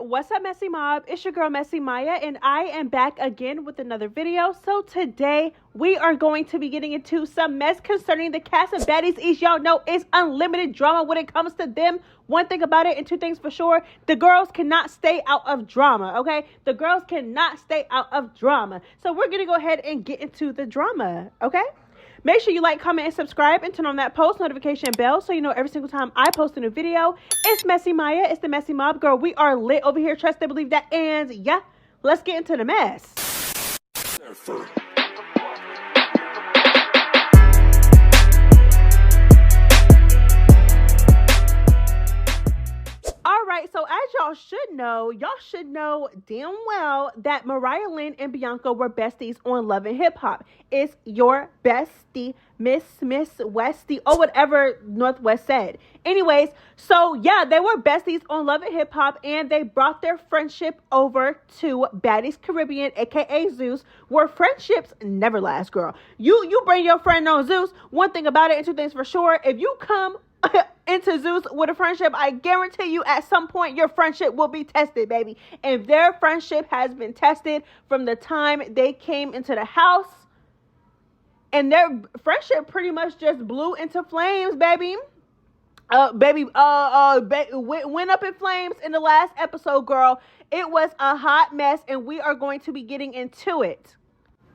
What's up, Messy Mob? It's your girl, Messy Maya, and I am back again with another video. So today, we are going to be getting into some mess concerning the cast of Baddies East. Y'all know it's unlimited drama when it comes to them. One thing about it, and two things for sure, the girls cannot stay out of drama, okay? The girls cannot stay out of drama. So we're going to go ahead and get into the drama, okay? Make sure you like, comment, and subscribe, and turn on that post notification bell so you know every single time I post a new video. It's Messy Maya. It's the Messy Mob. Girl, we are lit over here. Trust and believe that. And yeah, let's get into the mess. Alright, so as y'all should know damn well that Mariah, Lynn, and Bianca were besties on Love and Hip Hop. It's your bestie, Miss Westie, or whatever Northwest said. Anyways, so yeah, they were besties on Love and Hip Hop, and they brought their friendship over to Baddies Caribbean, aka Zeus, where friendships never last, girl. You bring your friend on Zeus. One thing about it, and two things for sure, if you come into Zeus with a friendship, I guarantee you at some point your friendship will be tested, baby. And their friendship has been tested from the time they came into the house. And their friendship pretty much just blew into flames, baby. Went up in flames in the last episode, girl. It was a hot mess, and we are going to be getting into it.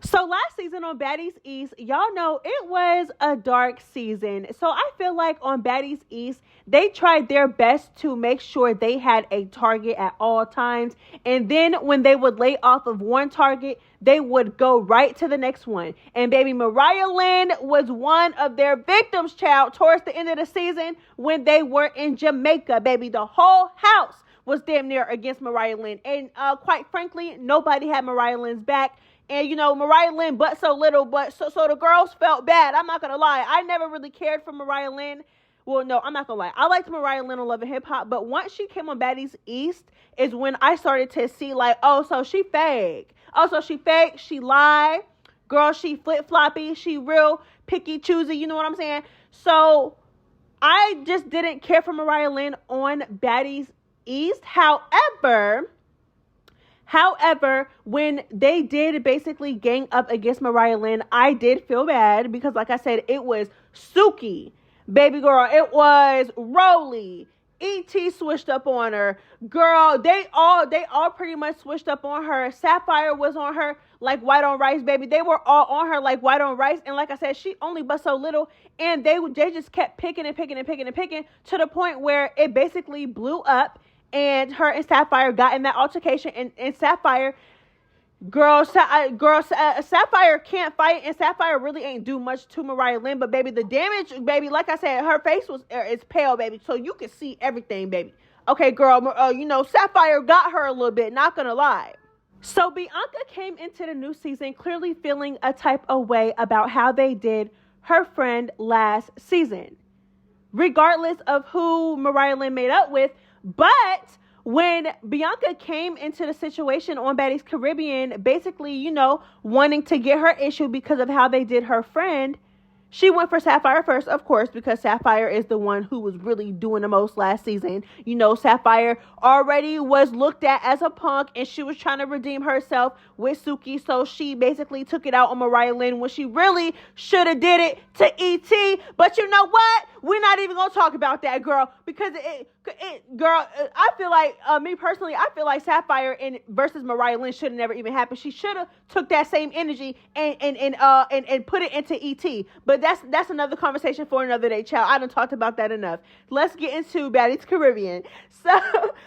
So last season on Baddies East, y'all know it was a dark season. So I feel like on Baddies East, they tried their best to make sure they had a target at all times. And then when they would lay off of one target, they would go right to the next one. And baby, Mariah Lynn was one of their victims, child, towards the end of the season when they were in Jamaica, baby. The whole house was damn near against Mariah Lynn. And quite frankly, nobody had Mariah Lynn's back. And, you know, Mariah Lynn, but so little, but so the girls felt bad. I'm not going to lie. I never really cared for Mariah Lynn. Well, no, I'm not going to lie. I liked Mariah Lynn on Love and Hip Hop. But once she came on Baddies East is when I started to see like, oh, so she fake. Oh, so she fake. She lie. Girl, she flip-floppy. She real picky, choosy. You know what I'm saying? So I just didn't care for Mariah Lynn on Baddies East. However, when they did basically gang up against Mariah Lynn, I did feel bad because, like I said, it was Suki, baby girl. It was Rolly. E.T. switched up on her. Girl, they all pretty much switched up on her. Sapphire was on her like white on rice, baby. They were all on her like white on rice. And like I said, she only but so little. And they just kept picking to the point where it basically blew up. And her and Sapphire got in that altercation, and Sapphire, Sapphire can't fight, and Sapphire really ain't do much to Mariah Lynn, but baby, the damage, baby, like I said, her face is pale, baby, so you can see everything, baby. Okay, girl, Sapphire got her a little bit, not gonna lie. So Bianca came into the new season clearly feeling a type of way about how they did her friend last season, regardless of who Mariah Lynn made up with. But when Bianca came into the situation on Baddies Caribbean, basically, wanting to get her issue because of how they did her friend, she went for Sapphire first, of course, because Sapphire is the one who was really doing the most last season. Sapphire already was looked at as a punk, and she was trying to redeem herself with Suki, so she basically took it out on Mariah Lynn when she really should have did it to E.T. But you know what? We're not even going to talk about that, girl, because I feel like, me personally, I feel like Sapphire versus Mariah Lynn should have never even happened. She should have took that same energy and put it into E.T. But that's another conversation for another day, child. I done talked about that enough. Let's get into Baddies Caribbean. So,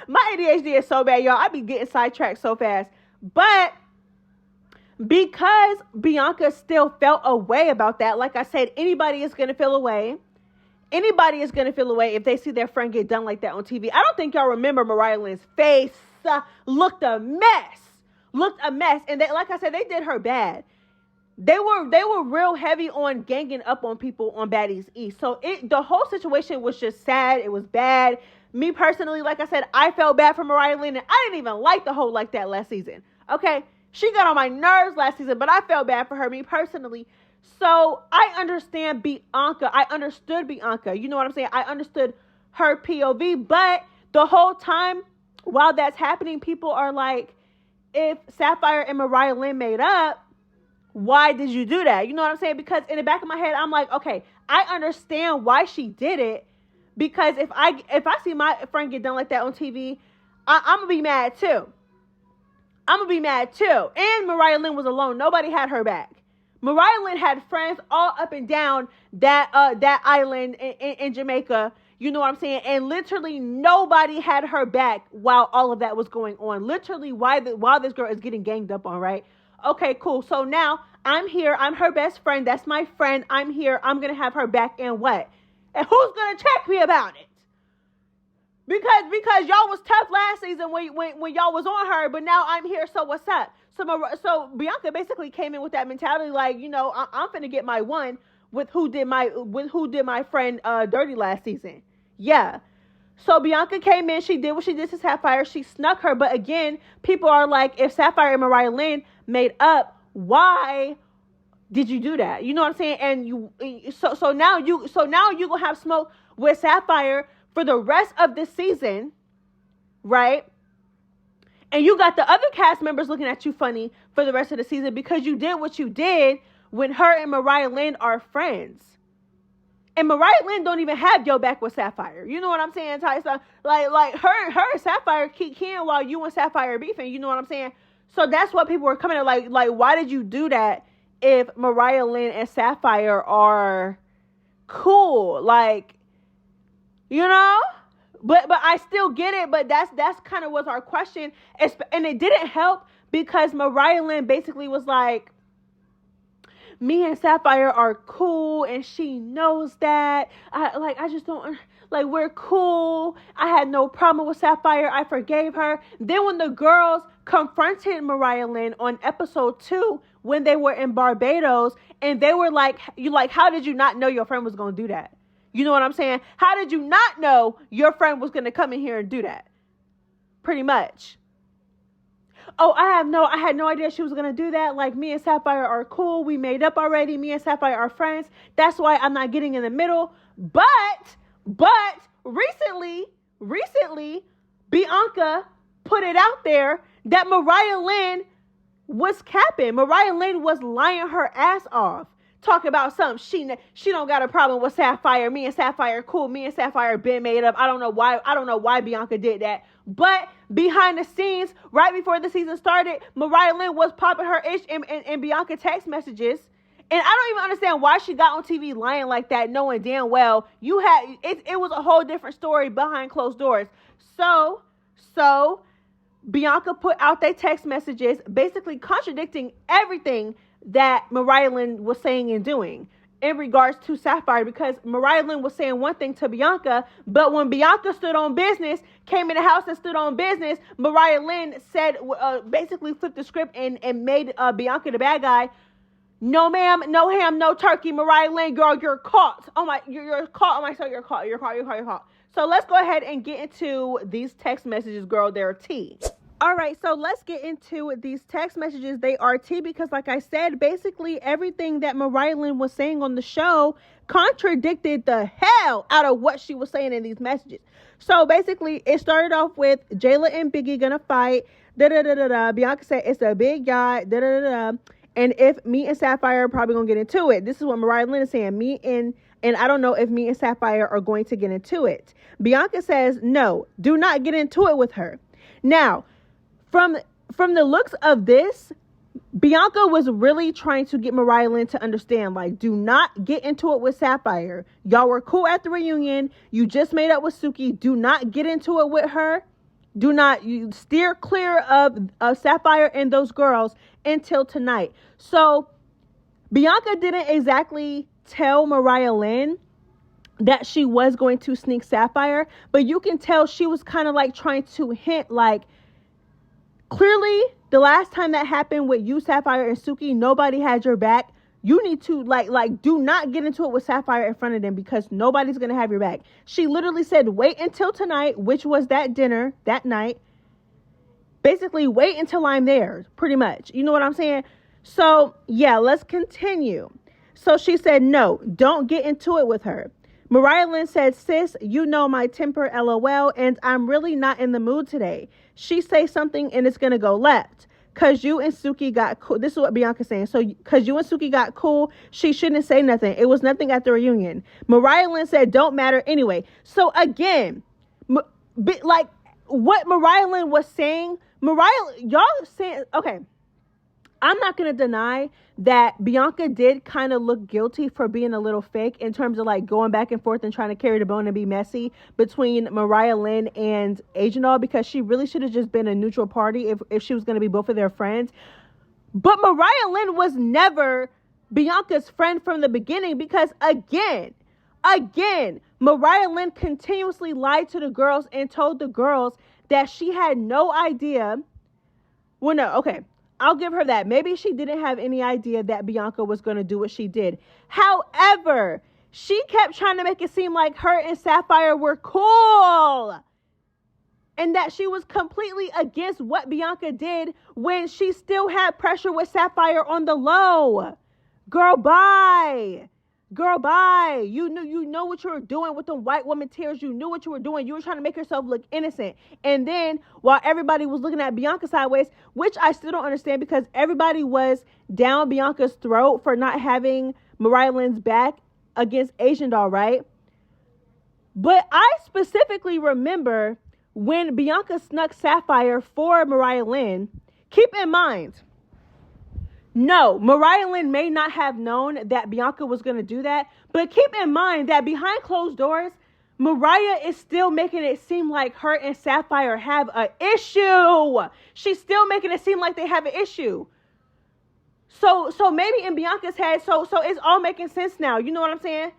my ADHD is so bad, y'all. I be getting sidetracked so fast. But because Bianca still felt a way about that, like I said, anybody is going to feel a way. Anybody is going to feel a way if they see their friend get done like that on TV. I don't think y'all remember Mariah Lynn's face. Looked a mess. And they, like I said, they did her bad. They were real heavy on ganging up on people on Baddies East. So the whole situation was just sad. It was bad. Me personally, like I said, I felt bad for Mariah Lynn, and I didn't even like the whole like that last season. Okay? She got on my nerves last season, but I felt bad for her, me personally. So I understand Bianca. I understood Bianca. You know what I'm saying? I understood her POV, but the whole time while that's happening, people are like, if Sapphire and Mariah Lynn made up, why did you do that? You know what I'm saying? Because in the back of my head, I'm like, okay, I understand why she did it. Because if I see my friend get done like that on TV, I'm gonna be mad too. And Mariah Lynn was alone. Nobody had her back. Mariah Lynn had friends all up and down that island in Jamaica. You know what I'm saying? And literally nobody had her back while all of that was going on. Literally while this girl is getting ganged up on, right? Okay, cool. So now I'm here. I'm her best friend. That's my friend. I'm here. I'm going to have her back, and what? And who's going to check me about it? Because y'all was tough last season when y'all was on her, but now I'm here, so what's up? So Bianca basically came in with that mentality like, you know, I'm finna get my one with who did my friend dirty last season. Yeah. So Bianca came in, she did what she did to Sapphire, she snuck her, but again, people are like, if Sapphire and Mariah Lynn made up, why did you do that? You know what I'm saying? And so now you gonna have smoke with Sapphire for the rest of the season, right? And you got the other cast members looking at you funny for the rest of the season because you did what you did when her and Mariah Lynn are friends. And Mariah Lynn don't even have your back with Sapphire. You know what I'm saying, Tyson? Like her and Sapphire keep keying while you and Sapphire beefing. You know what I'm saying? So that's what people were coming at. Like why did you do that if Mariah Lynn and Sapphire are cool? Like, you know? But I still get it. But that's kind of was our question. And it didn't help because Mariah Lynn basically was like, me and Sapphire are cool and she knows that. I just don't, like, we're cool. I had no problem with Sapphire. I forgave her. Then when the girls confronted Mariah Lynn on episode 2 when they were in Barbados and they were like, how did you not know your friend was going to do that? You know what I'm saying? How did you not know your friend was going to come in here and do that? Pretty much. Oh, I had no idea she was going to do that. Like, me and Sapphire are cool. We made up already. Me and Sapphire are friends. That's why I'm not getting in the middle. But recently, Bianca put it out there that Mariah Lynn was capping. Mariah Lynn was lying her ass off. Talk about something. She don't got a problem with Sapphire. Me and Sapphire cool. Me and Sapphire been made up. I don't know why Bianca did that. But behind the scenes, right before the season started, Mariah Lynn was popping her ish in Bianca text messages. And I don't even understand why she got on TV lying like that, knowing damn well it was a whole different story behind closed doors. So Bianca put out their text messages basically contradicting everything that Mariah Lynn was saying and doing in regards to Sapphire, because Mariah Lynn was saying one thing to Bianca, but when Bianca stood on business, came in the house and stood on business, Mariah Lynn said, basically flipped the script and made Bianca the bad guy. No ma'am, no ham, no turkey, Mariah Lynn, girl, you're caught. Oh my, you're caught. Oh my, so you're caught. So let's go ahead and get into these text messages, girl, they're tea. All right, so let's get into these text messages. They are tea because, like I said, basically everything that Mariah Lynn was saying on the show contradicted the hell out of what she was saying in these messages. So basically, it started off with Jayla and Biggie gonna fight. Bianca said it's a big yacht. And if me and Sapphire are probably gonna get into it. This is what Mariah Lynn is saying. And I don't know if me and Sapphire are going to get into it. Bianca says no, do not get into it with her. Now, from the looks of this, Bianca was really trying to get Mariah Lynn to understand, like, do not get into it with Sapphire. Y'all were cool at the reunion. You just made up with Suki. Do not get into it with her. You steer clear of Sapphire and those girls until tonight. So Bianca didn't exactly tell Mariah Lynn that she was going to sneak Sapphire, but you can tell she was kind of like trying to hint, like, clearly, the last time that happened with you, Sapphire, and Suki, nobody had your back. You need to, like, do not get into it with Sapphire in front of them because nobody's going to have your back. She literally said, wait until tonight, which was that dinner, that night. Basically, wait until I'm there, pretty much. You know what I'm saying? So, yeah, let's continue. So she said, no, don't get into it with her. Mariah Lynn said, sis, you know my temper, LOL, and I'm really not in the mood today. She say something and it's going to go left. Because you and Suki got cool. This is what Bianca's saying. So, because you and Suki got cool, she shouldn't say nothing. It was nothing at the reunion. Mariah Lynn said, don't matter anyway. So, again, like what Mariah Lynn was saying, y'all saying, okay, I'm not going to deny that Bianca did kind of look guilty for being a little fake in terms of like going back and forth and trying to carry the bone and be messy between Mariah Lynn and Agent, because she really should have just been a neutral party if she was going to be both of their friends. But Mariah Lynn was never Bianca's friend from the beginning, because again, Mariah Lynn continuously lied to the girls and told the girls that she had no idea. Well, no, okay. I'll give her that. Maybe she didn't have any idea that Bianca was going to do what she did. However, she kept trying to make it seem like her and Sapphire were cool, and that she was completely against what Bianca did when she still had pressure with Sapphire on the low. Girl, bye. Girl, bye. You know what you were doing with the white woman tears. You knew what you were doing. You were trying to make yourself look innocent. And then while everybody was looking at Bianca sideways, which I still don't understand, because everybody was down Bianca's throat for not having Mariah Lynn's back against Asian Doll, right? But I specifically remember when Bianca snuck Sapphire for Mariah Lynn. Keep in mind, no, Mariah Lynn may not have known that Bianca was going to do that, but keep in mind that behind closed doors, Mariah is still making it seem like her and Sapphire have an issue. She's still making it seem like they have an issue. So maybe in Bianca's head, so it's all making sense now. You know what I'm saying?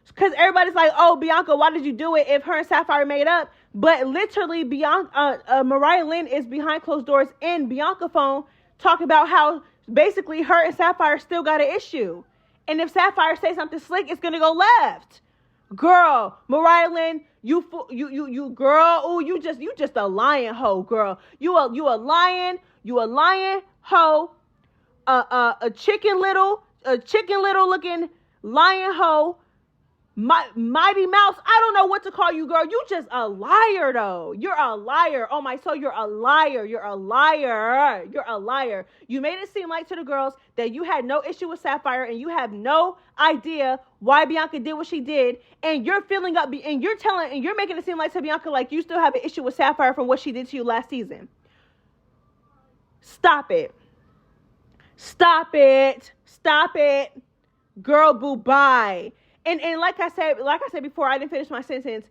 Because everybody's like, oh, Bianca, why did you do it if her and Sapphire made up? But literally, Mariah Lynn is behind closed doors in Bianca phone talking about how basically her and Sapphire still got an issue. And if Sapphire say something slick, it's going to go left. Girl, Mariah Lynn, you girl, oh, you just a lying hoe, girl. You a lion hoe, a chicken little looking lion hoe. Mighty Mouse, I don't know what to call you, girl. You just a liar, though. You're a liar. Oh, my soul, you're a liar. You're a liar. You're a liar. You made it seem like to the girls that you had no issue with Sapphire and you have no idea why Bianca did what she did. And you're feeling up and you're making it seem like to Bianca like you still have an issue with Sapphire from what she did to you last season. Stop it. Stop it. Stop it. Girl, boo, bye. And like I said before, I didn't finish my sentence.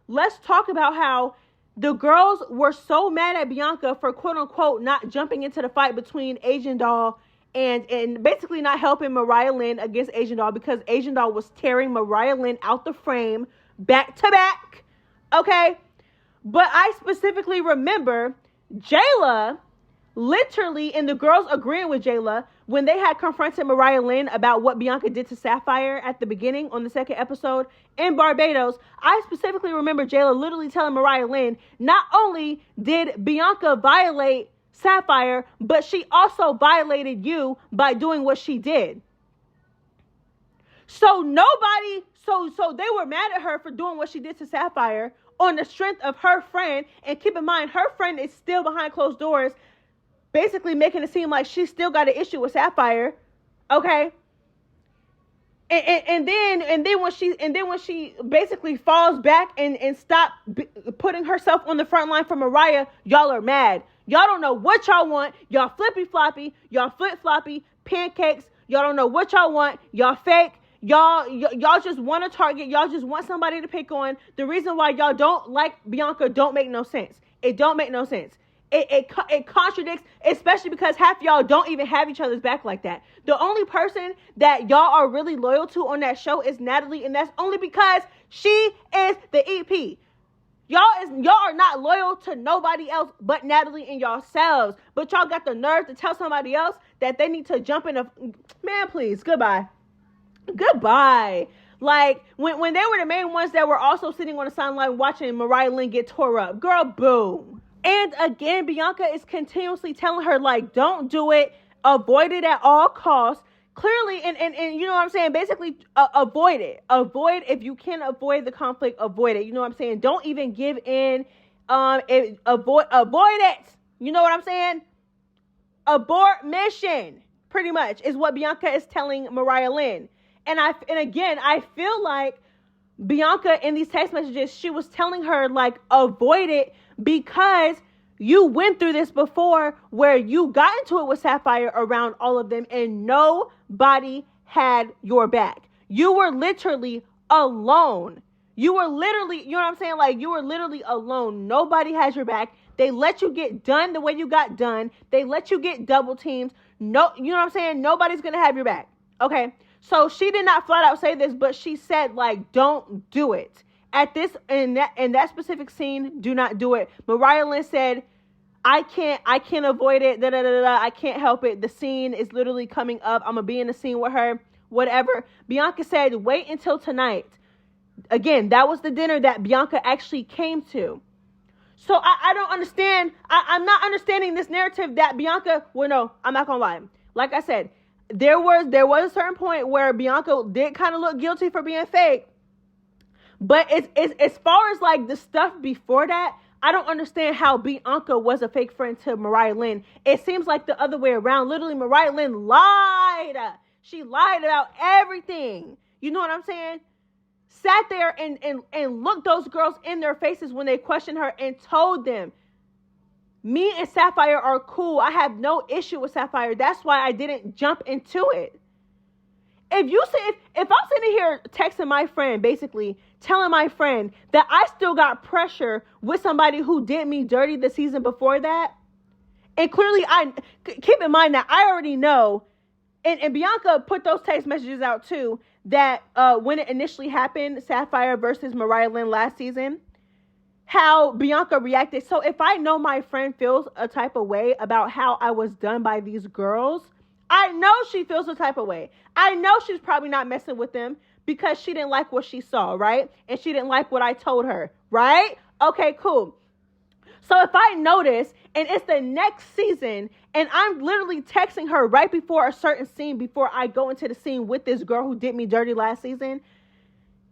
Let's talk about how the girls were so mad at Bianca for quote unquote not jumping into the fight between Asian Doll and basically not helping Mariah Lynn against Asian Doll, because Asian Doll was tearing Mariah Lynn out the frame back to back. Okay? But I specifically remember Jayla literally, and the girls agreeing with Jayla, when they had confronted Mariah Lynn about what Bianca did to Sapphire at the beginning on the second episode in Barbados, I specifically remember Jayla literally telling Mariah Lynn, not only did Bianca violate Sapphire, but she also violated you by doing what she did. So they were mad at her for doing what she did to Sapphire on the strength of her friend. And keep in mind, her friend is still behind closed doors, basically making it seem like she still got an issue with Sapphire. Okay. And then when she basically falls back and stop putting herself on the front line for Mariah, y'all are mad. Y'all don't know what y'all want. Y'all flippy floppy. Y'all flip floppy pancakes. Y'all don't know what y'all want. Y'all fake. Y'all just want a target. Y'all just want somebody to pick on. The reason why y'all don't like Bianca don't make no sense. It don't make no sense. It contradicts, especially because half y'all don't even have each other's back like that. The only person that y'all are really loyal to on that show is Natalie, and that's only because she is the EP. Y'all are not loyal to nobody else but Natalie and yourselves. But y'all got the nerve to tell somebody else that they need to jump in man, please, goodbye. Goodbye. Like, when they were the main ones that were also sitting on the sideline watching Mariah Lynn get tore up. Girl, boom. And again, Bianca is continuously telling her, like, don't do it. Avoid it at all costs. clearly, and you know what I'm saying? Basically, avoid it. Avoid, if you can avoid the conflict, avoid it. You know what I'm saying? Don't even give in. Avoid it. You know what I'm saying? Abort mission, pretty much, is what Bianca is telling Mariah Lynn. And again, I feel like Bianca, in these text messages, she was telling her, like, avoid it because you went through this before where you got into it with Sapphire around all of them and nobody had your back. You were literally alone. You were literally, you know what I'm saying? Like, you were literally alone. Nobody has your back. They let you get done the way you got done. They let you get double teamed. No, you know what I'm saying? Nobody's going to have your back. Okay. So she did not flat out say this, but she said, like, don't do it. At this, in that specific scene, do not do it. Mariah Lynn said, I can't avoid it. I can't help it. The scene is literally coming up. I'm going to be in the scene with her, whatever. Bianca said, wait until tonight. Again, that was the dinner that Bianca actually came to. So I don't understand. I'm not understanding this narrative that Bianca, well, no, I'm not going to lie. Like I said, there was a certain point where Bianca did kind of look guilty for being fake. But it's as far as like the stuff before that, I don't understand how Bianca was a fake friend to Mariah Lynn. It seems like the other way around. Literally, Mariah Lynn lied. She lied about everything. You know what I'm saying? Sat there and looked those girls in their faces when they questioned her and told them, me and Sapphire are cool. I have no issue with Sapphire. That's why I didn't jump into it. If I'm sitting here texting my friend, basically telling my friend that I still got pressure with somebody who did me dirty the season before that, and clearly I keep in mind that I already know, and Bianca put those text messages out too, that when it initially happened, Sapphire versus Mariah Lynn last season, how Bianca reacted. So if I know my friend feels a type of way about how I was done by these girls, I know she feels a type of way. I know she's probably not messing with them because she didn't like what she saw, right? And she didn't like what I told her, right? Okay, cool. So if I notice, and it's the next season, and I'm literally texting her right before a certain scene, before I go into the scene with this girl who did me dirty last season,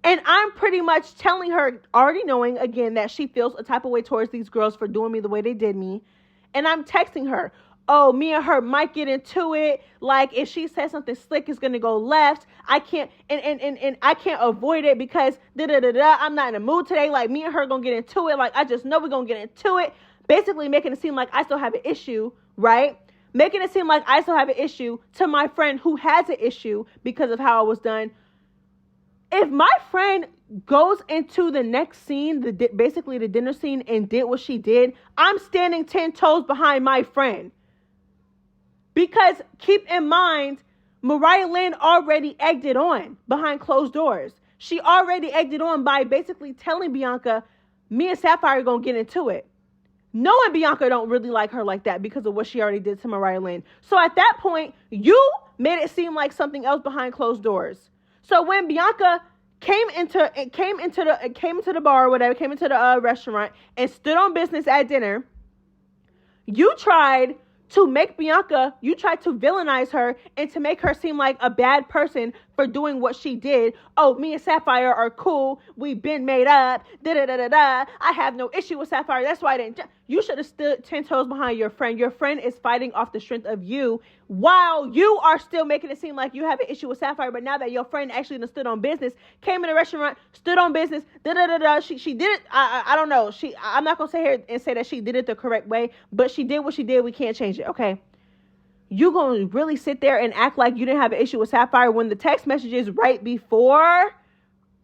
and I'm pretty much telling her, already knowing, again, that she feels a type of way towards these girls for doing me the way they did me, and I'm texting her, oh, me and her might get into it. Like, if she says something slick, it's going to go left. I can't, and I can't avoid it because I'm not in the mood today. Like, me and her going to get into it. Like, I just know we're going to get into it. Basically making it seem like I still have an issue, right? Making it seem like I still have an issue to my friend who has an issue because of how I was done. If my friend goes into the next scene, basically the dinner scene, and did what she did, I'm standing 10 toes behind my friend. Because keep in mind, Mariah Lynn already egged it on behind closed doors. She already egged it on by basically telling Bianca, me and Sapphire are going to get into it. Knowing Bianca don't really like her like that because of what she already did to Mariah Lynn. So at that point, you made it seem like something else behind closed doors. So when Bianca came into the bar or whatever, came into the restaurant and stood on business at dinner, you tried to make Bianca, you tried to villainize her and to make her seem like a bad person for doing what she did. Oh, me and Sapphire are cool. We've been made up. I have no issue with Sapphire. That's why I didn't. You should have stood 10 toes behind your friend. Your friend is fighting off the strength of you while you are still making it seem like you have an issue with Sapphire. But now that your friend actually stood on business, came in the restaurant, stood on business, she did it. I don't know. I'm not going to sit here and say that she did it the correct way, but she did what she did. We can't change it. Okay. You going to really sit there and act like you didn't have an issue with Sapphire when the text messages right before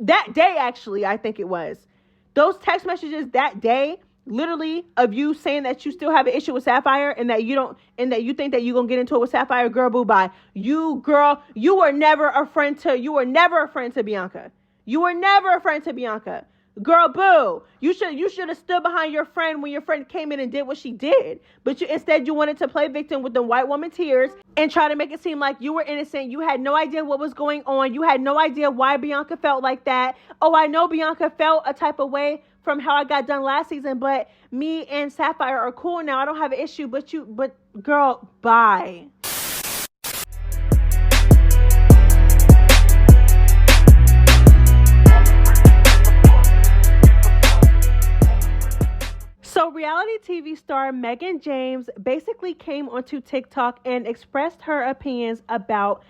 that day, actually, I think it was. Those text messages that day, literally, of you saying that you still have an issue with Sapphire and that you don't, and that you think that you're going to get into it with Sapphire, girl, boo bye. You were never a friend to Bianca. You were never a friend to Bianca. Girl, boo. You should have stood behind your friend when your friend came in and did what she did. But instead you wanted to play victim with the white woman tears and try to make it seem like you were innocent. You had no idea what was going on. You had no idea why Bianca felt like that. Oh, I know Bianca felt a type of way from how I got done last season, but me and Sapphire are cool now. I don't have an issue, but girl, bye. reality TV star Megan James basically came onto TikTok and expressed her opinions about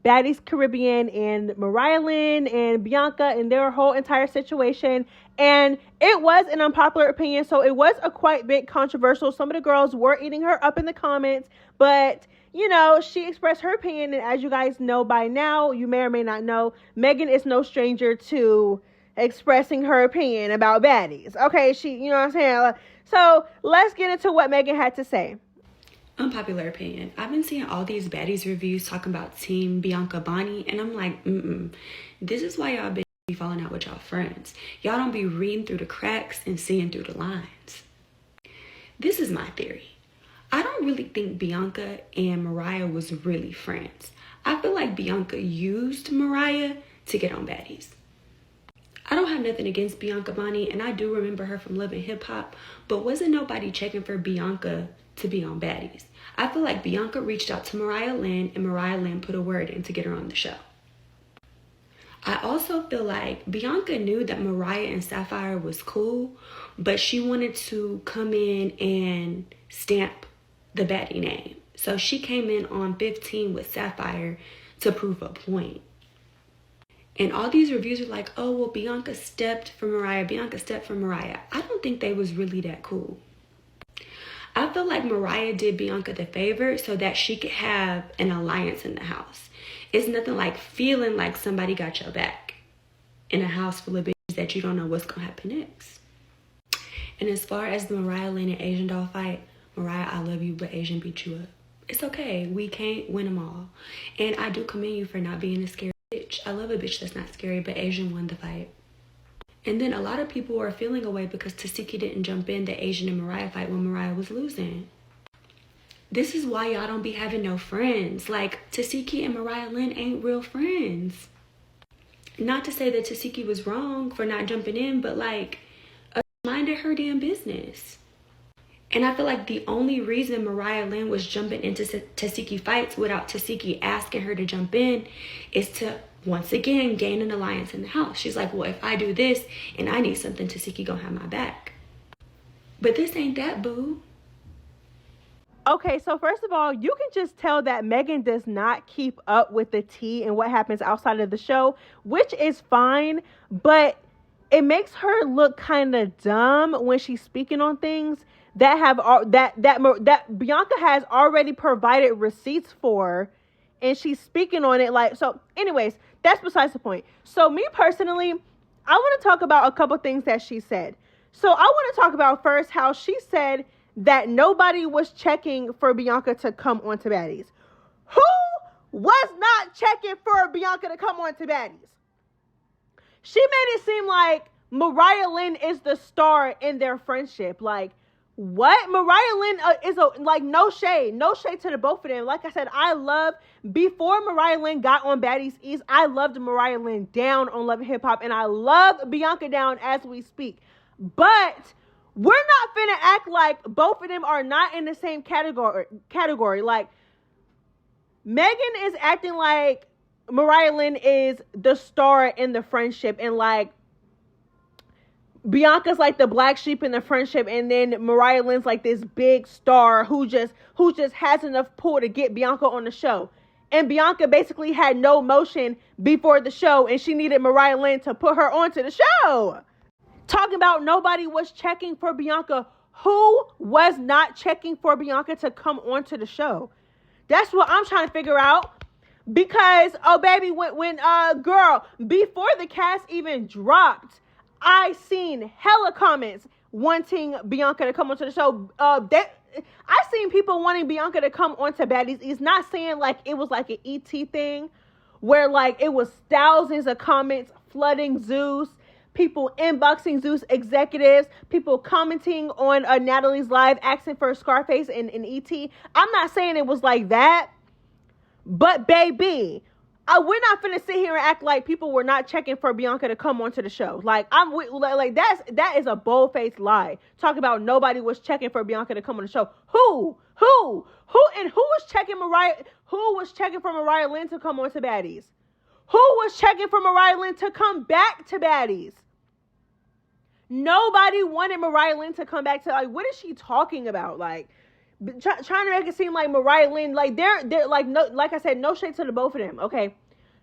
Baddies Caribbean and Mariah Lynn and Bianca and their whole entire situation. And it was an unpopular opinion, so it was a quite bit controversial. Some of the girls were eating her up in the comments, but you know, she expressed her opinion, and as you guys know by now, you may or may not know, Megan is no stranger to expressing her opinion about baddies. Okay, you know what I'm saying? So let's get into what Megan had to say. Unpopular opinion. I've been seeing all these baddies reviews talking about Team Bianca Bonnie, and I'm like, this is why y'all be falling out with y'all friends. Y'all don't be reading through the cracks and seeing through the lines. This is my theory. I don't really think Bianca and Mariah was really friends. I feel like Bianca used Mariah to get on baddies. I don't have nothing against Bianca Bonnie, and I do remember her from Love and Hip Hop, but wasn't nobody checking for Bianca to be on baddies. I feel like Bianca reached out to Mariah Lynn, and Mariah Lynn put a word in to get her on the show. I also feel like Bianca knew that Mariah and Sapphire was cool, but she wanted to come in and stamp the baddie name. So she came in on 15 with Sapphire to prove a point. And all these reviews are like, oh, well, Bianca stepped for Mariah. Bianca stepped for Mariah. I don't think they was really that cool. I feel like Mariah did Bianca the favor so that she could have an alliance in the house. It's nothing like feeling like somebody got your back in a house full of bitches that you don't know what's going to happen next. And as far as the Mariah Lynn and Asian doll fight, Mariah, I love you, but Asian beat you up. It's okay. We can't win them all. And I do commend you for not being a scary bitch. I love a bitch that's not scary, but Asian won the fight. And then a lot of people were feeling away because Tasiki didn't jump in the Asian and Mariah fight when Mariah was losing. This is why y'all don't be having no friends. Like, Tasiki and Mariah Lynn ain't real friends. Not to say that Tasiki was wrong for not jumping in, but like, minded her damn business. And I feel like the only reason Mariah Lynn was jumping into Tasiki fights without Tasiki asking her to jump in is to, once again, gain an alliance in the house. She's like, well, if I do this and I need something, Tasiki gonna have my back. But this ain't that, boo. Okay, so first of all, you can just tell that Megan does not keep up with the tea and what happens outside of the show, which is fine, but it makes her look kind of dumb when she's speaking on things that Bianca has already provided receipts for, and she's speaking on it like so. Anyways, that's besides the point. So me personally, I want to talk about a couple things that she said. So I want to talk about first how she said that nobody was checking for Bianca to come onto Baddies. Who was not checking for Bianca to come onto Baddies? She made it seem like Mariah Lynn is the star in their friendship. Like, what? Mariah Lynn is no shade to the both of them. Like I said, before Mariah Lynn got on Baddies East, I loved Mariah Lynn down on Love and Hip Hop, and I love Bianca down as we speak. But we're not finna act like both of them are not in the same category. Like, Megan is acting like Mariah Lynn is the star in the friendship, and like Bianca's like the black sheep in the friendship, and then Mariah Lynn's like this big star who just has enough pull to get Bianca on the show. And Bianca basically had no motion before the show, and she needed Mariah Lynn to put her onto the show. Talking about nobody was checking for Bianca. Who was not checking for Bianca to come onto the show? That's what I'm trying to figure out. Because, oh baby, when girl, before the cast even dropped, I seen hella comments wanting Bianca to come onto the show. I seen people wanting Bianca to come onto Baddies. He's not saying like it was like an ET thing where like it was thousands of comments flooding Zeus, people inboxing Zeus executives, people commenting on Natalie's live asking for Scarface and ET. I'm not saying it was like that, but baby, we're not finna sit here and act like people were not checking for Bianca to come onto the show. Like that is a bold-faced lie. Talk about nobody was checking for Bianca to come on the show. Who was checking Mariah? Who was checking for Mariah Lynn to come onto Baddies? Who was checking for Mariah Lynn to come back to Baddies? Nobody wanted Mariah Lynn to come back to, like, what is she talking about? Like, trying to make it seem like Mariah Lynn, like, they're like, no, like I said, no shade to the both of them, okay?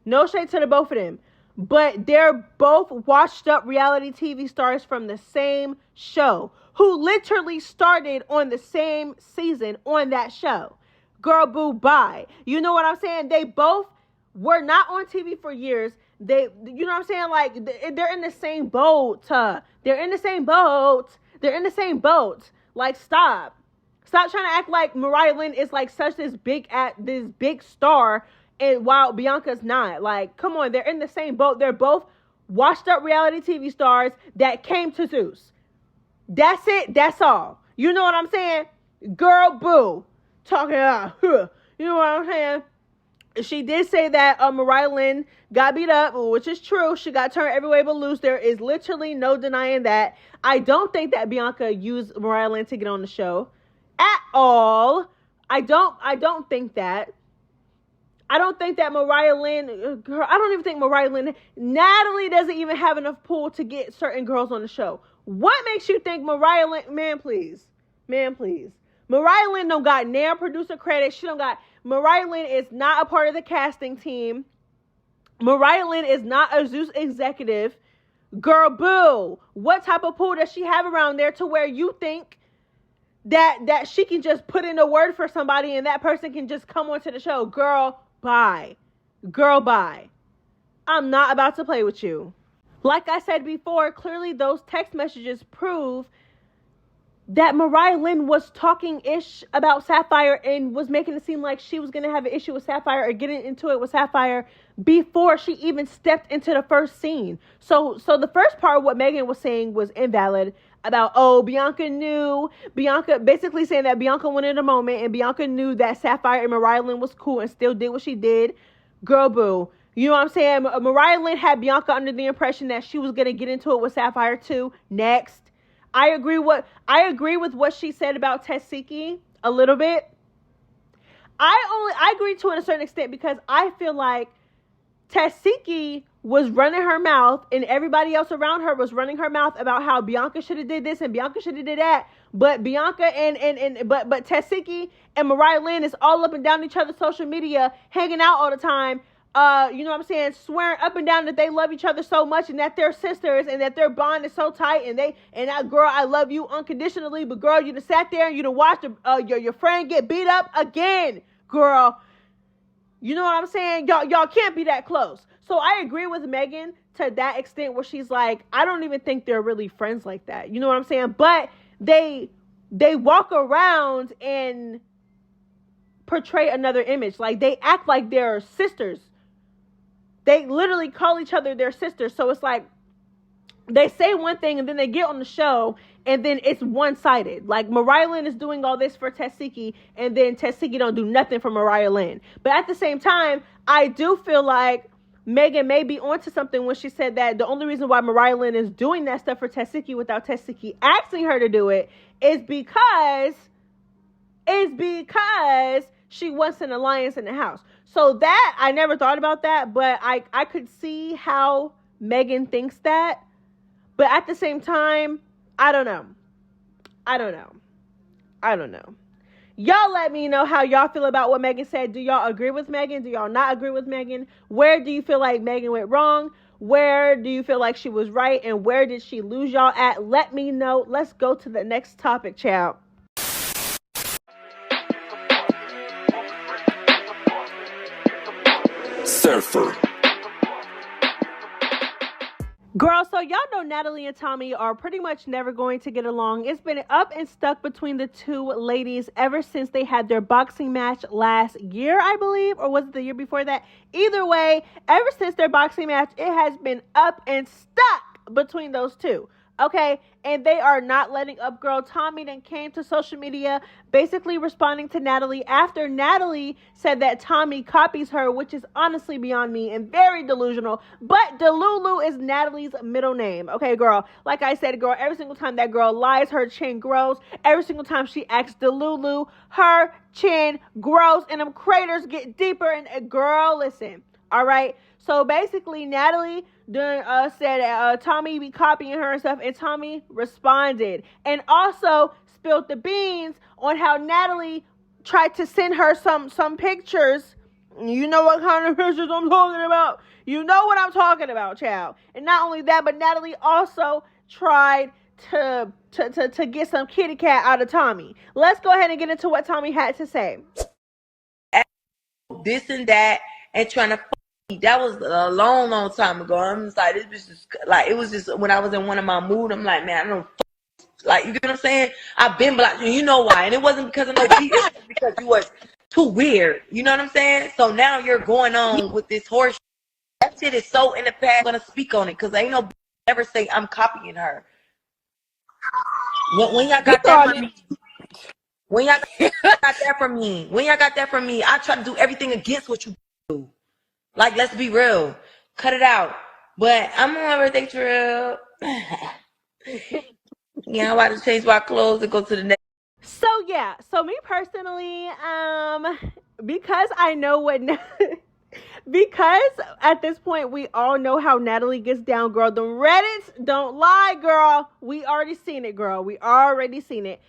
No shade to the both of them. But they're both washed up reality TV stars from the same show who literally started on the same season on that show. Girl, boo, bye. You know what I'm saying? They both were not on TV for years. You know what I'm saying? Like, they're in the same boat. They're in the same boat. They're in the same boat. Like, stop. Stop trying to act like Mariah Lynn is like such this big star, and while Bianca's not. Like, come on, they're in the same boat. They're both washed up reality TV stars that came to Zeus. That's it. That's all. You know what I'm saying? Girl, boo. Talking about, you know what I'm saying? She did say that Mariah Lynn got beat up, which is true. She got turned every way but loose. There is literally no denying that. I don't think that Bianca used Mariah Lynn to get on the show at all. I don't think that. I don't think that Mariah Lynn, girl, I don't even think Mariah Lynn, Natalie doesn't even have enough pull to get certain girls on the show. What makes you think Mariah Lynn, man, please. Mariah Lynn don't got nail producer credit. Mariah Lynn is not a part of the casting team. Mariah Lynn is not a Zeus executive. Girl, boo. What type of pull does she have around there to where you think that she can just put in a word for somebody and that person can just come onto the show? Girl, bye. Girl, bye. I'm not about to play with you. Like I said before, clearly those text messages prove that Mariah Lynn was talking ish about Sapphire and was making it seem like she was going to have an issue with Sapphire or getting into it with Sapphire before she even stepped into the first scene. So the first part of what Megan was saying was invalid about, Bianca knew. Bianca basically saying that Bianca went in a moment and Bianca knew that Sapphire and Mariah Lynn was cool and still did what she did. Girl, boo. You know what I'm saying? Mariah Lynn had Bianca under the impression that she was going to get into it with Sapphire too. Next. I agree with what she said about Tesiki a little bit. I agree to a certain extent because I feel like Tesiki was running her mouth and everybody else around her was running her mouth about how Bianca should have did this and Bianca should have did that. But Bianca but Tesiki and Mariah Lynn is all up and down each other's social media, hanging out all the time. You know what I'm saying, swearing up and down that they love each other so much and that they're sisters and that their bond is so tight and that girl, I love you unconditionally, but girl, you done sat there and you done watched your friend get beat up again, girl. You know what I'm saying? Y'all can't be that close. So I agree with Megan to that extent where she's like, I don't even think they're really friends like that. You know what I'm saying? But they walk around and portray another image. Like, they act like they're sisters. They literally call each other their sisters. So it's like they say one thing and then they get on the show and then it's one-sided. Like, Mariah Lynn is doing all this for Tesiki and then Tesiki don't do nothing for Mariah Lynn. But at the same time, I do feel like Megan may be onto something when she said that the only reason why Mariah Lynn is doing that stuff for Tesiki without Tesiki asking her to do it is because she wants an alliance in the house. So that, I never thought about that, but I could see how Megan thinks that. But at the same time, I don't know. Y'all let me know how y'all feel about what Megan said. Do y'all agree with Megan? Do y'all not agree with Megan? Where do you feel like Megan went wrong? Where do you feel like she was right? And where did she lose y'all at? Let me know. Let's go to the next topic, child. Surfer. Girl, so y'all know Natalie and Tommie are pretty much never going to get along. It's been up and stuck between the two ladies ever since they had their boxing match last year, I believe, or was it the year before that? Either way, ever since their boxing match, it has been up and stuck between those two. Okay, and they are not letting up, girl. Tommie then came to social media basically responding to Natalie after Natalie said that Tommie copies her, which is honestly beyond me and very delusional. But Delulu is Natalie's middle name. Okay, girl. Like I said, girl, every single time that girl lies, her chin grows. Every single time she acts Delulu, her chin grows and them craters get deeper. And girl, listen. All right. So basically, Natalie said Tommie be copying her and stuff, and Tommie responded and also spilled the beans on how Natalie tried to send her some pictures. You know what kind of pictures I'm talking about. You know what I'm talking about, child. And not only that, but Natalie also tried to get some kitty cat out of Tommie. Let's go ahead and get into what Tommie had to say. This and that, and trying to that was a long time ago. I'm just like, this bitch is like, it was just when I was in one of my mood. I'm like, man, I don't like, you get what I'm saying? I've been blocked, you know why? And it wasn't because of no beat, it was because you was too weird. You know what I'm saying? So now you're going on with this horse. That shit is so in the past. I'm gonna speak on it because ain't no ever say I'm copying her. When y'all got that from me, when y'all got that from me, I try to do everything against what you do. Like, let's be real. Cut it out. But I'm on my birthday trip. Yeah, I'm about to change my clothes and go to the next. So yeah, so me personally, because I know what, because at this point we all know how Natalie gets down, girl. The Reddits don't lie, girl. We already seen it, girl. We already seen it.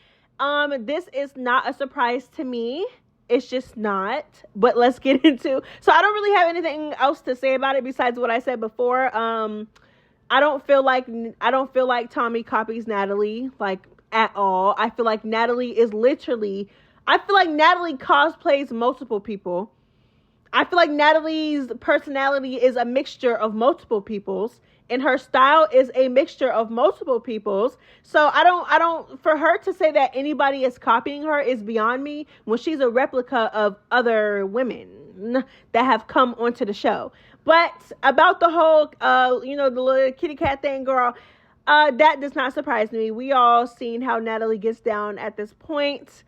This is not a surprise to me. It's just not. But let's get into. So I don't really have anything else to say about it besides what I said before. I don't feel like Tommie copies Natalie, like, at all. I feel like Natalie cosplays multiple people. I feel like Natalie's personality is a mixture of multiple people's, and her style is a mixture of multiple people's. So I don't, for her to say that anybody is copying her is beyond me when she's a replica of other women that have come onto the show. But about the whole, the little kitty cat thing, girl, that does not surprise me. We all seen how Natalie gets down at this point.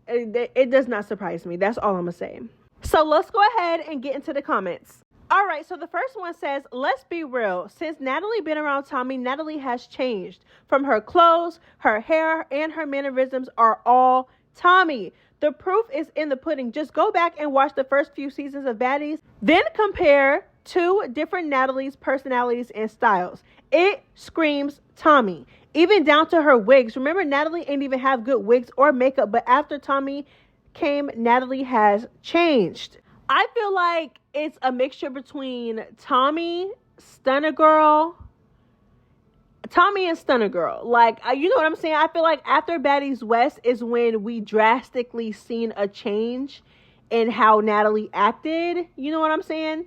It does not surprise me. That's all I'm going to say. So let's go ahead and get into the comments. All right, so the first one says, let's be real. Since Natalie been around Tommie, Natalie has changed. From her clothes, her hair, and her mannerisms are all Tommie. The proof is in the pudding. Just go back and watch the first few seasons of Baddies. Then compare two different Natalie's personalities and styles. It screams Tommie. Even down to her wigs. Remember, Natalie ain't even have good wigs or makeup, but after Tommie came, Natalie has changed. I feel like it's a mixture between Tommie and Stunner Girl. Like, you know what I'm saying? I feel like after Baddies West is when we drastically seen a change in how Natalie acted. You know what I'm saying?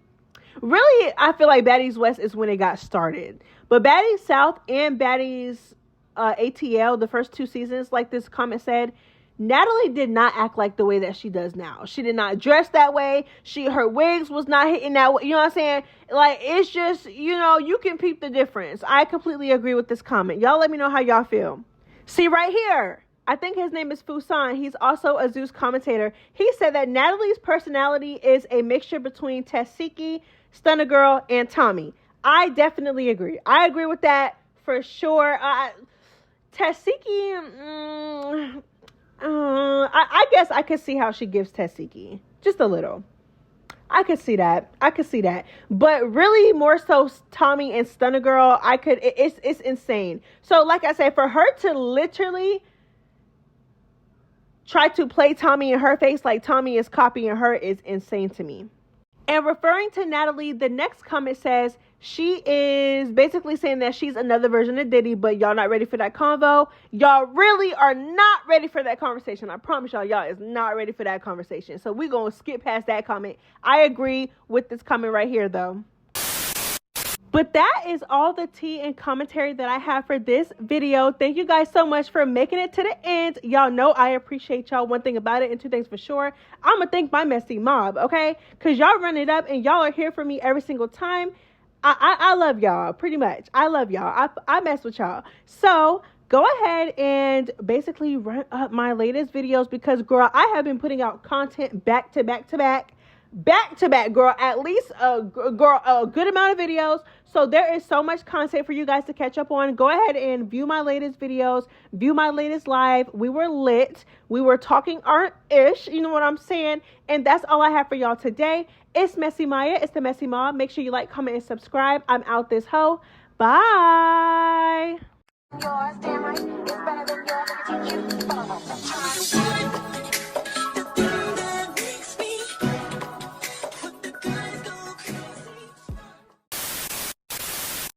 Really, I feel like Baddies West is when it got started. But Baddies South and Baddies ATL, the first two seasons, like this comment said, Natalie did not act like the way that she does now. She did not dress that way. Her wigs was not hitting that way. You know what I'm saying? Like, it's just, you can peep the difference. I completely agree with this comment. Y'all let me know how y'all feel. See right here. I think his name is Fusan. He's also a Zeus commentator. He said that Natalie's personality is a mixture between Tashiki, Stunner Girl, and Tommie. I definitely agree. I agree with that for sure. Tashiki, I guess I could see how she gives Tashiki. Just a little. I could see that. But really, more so Tommie and Stunner Girl, it's insane. So, like I said, for her to literally try to play Tommie in her face like Tommie is copying her is insane to me. And referring to Natalie, the next comment says she is basically saying that she's another version of Diddy, but y'all not ready for that convo. Y'all really are not ready for that conversation. I promise y'all is not ready for that conversation. So we're going to skip past that comment. I agree with this comment right here, though. But that is all the tea and commentary that I have for this video. Thank you guys so much for making it to the end. Y'all know I appreciate y'all. One thing about it and two things for sure. I'm going to thank my messy mob, okay? Because y'all run it up and y'all are here for me every single time. I love y'all, pretty much. I love y'all. I mess with y'all. So go ahead and basically run up my latest videos because, girl, I have been putting out content back to back to back. back to back, girl, at least a good amount of videos. So there is so much content for you guys to catch up on. Go ahead and view my latest videos, view my latest live. We were lit. We were talking art-ish, you know what I'm saying? And that's all I have for y'all today. It's Messy Maya. It's the Messy Mom. Make sure you like, comment, and subscribe. I'm out this hoe. Bye.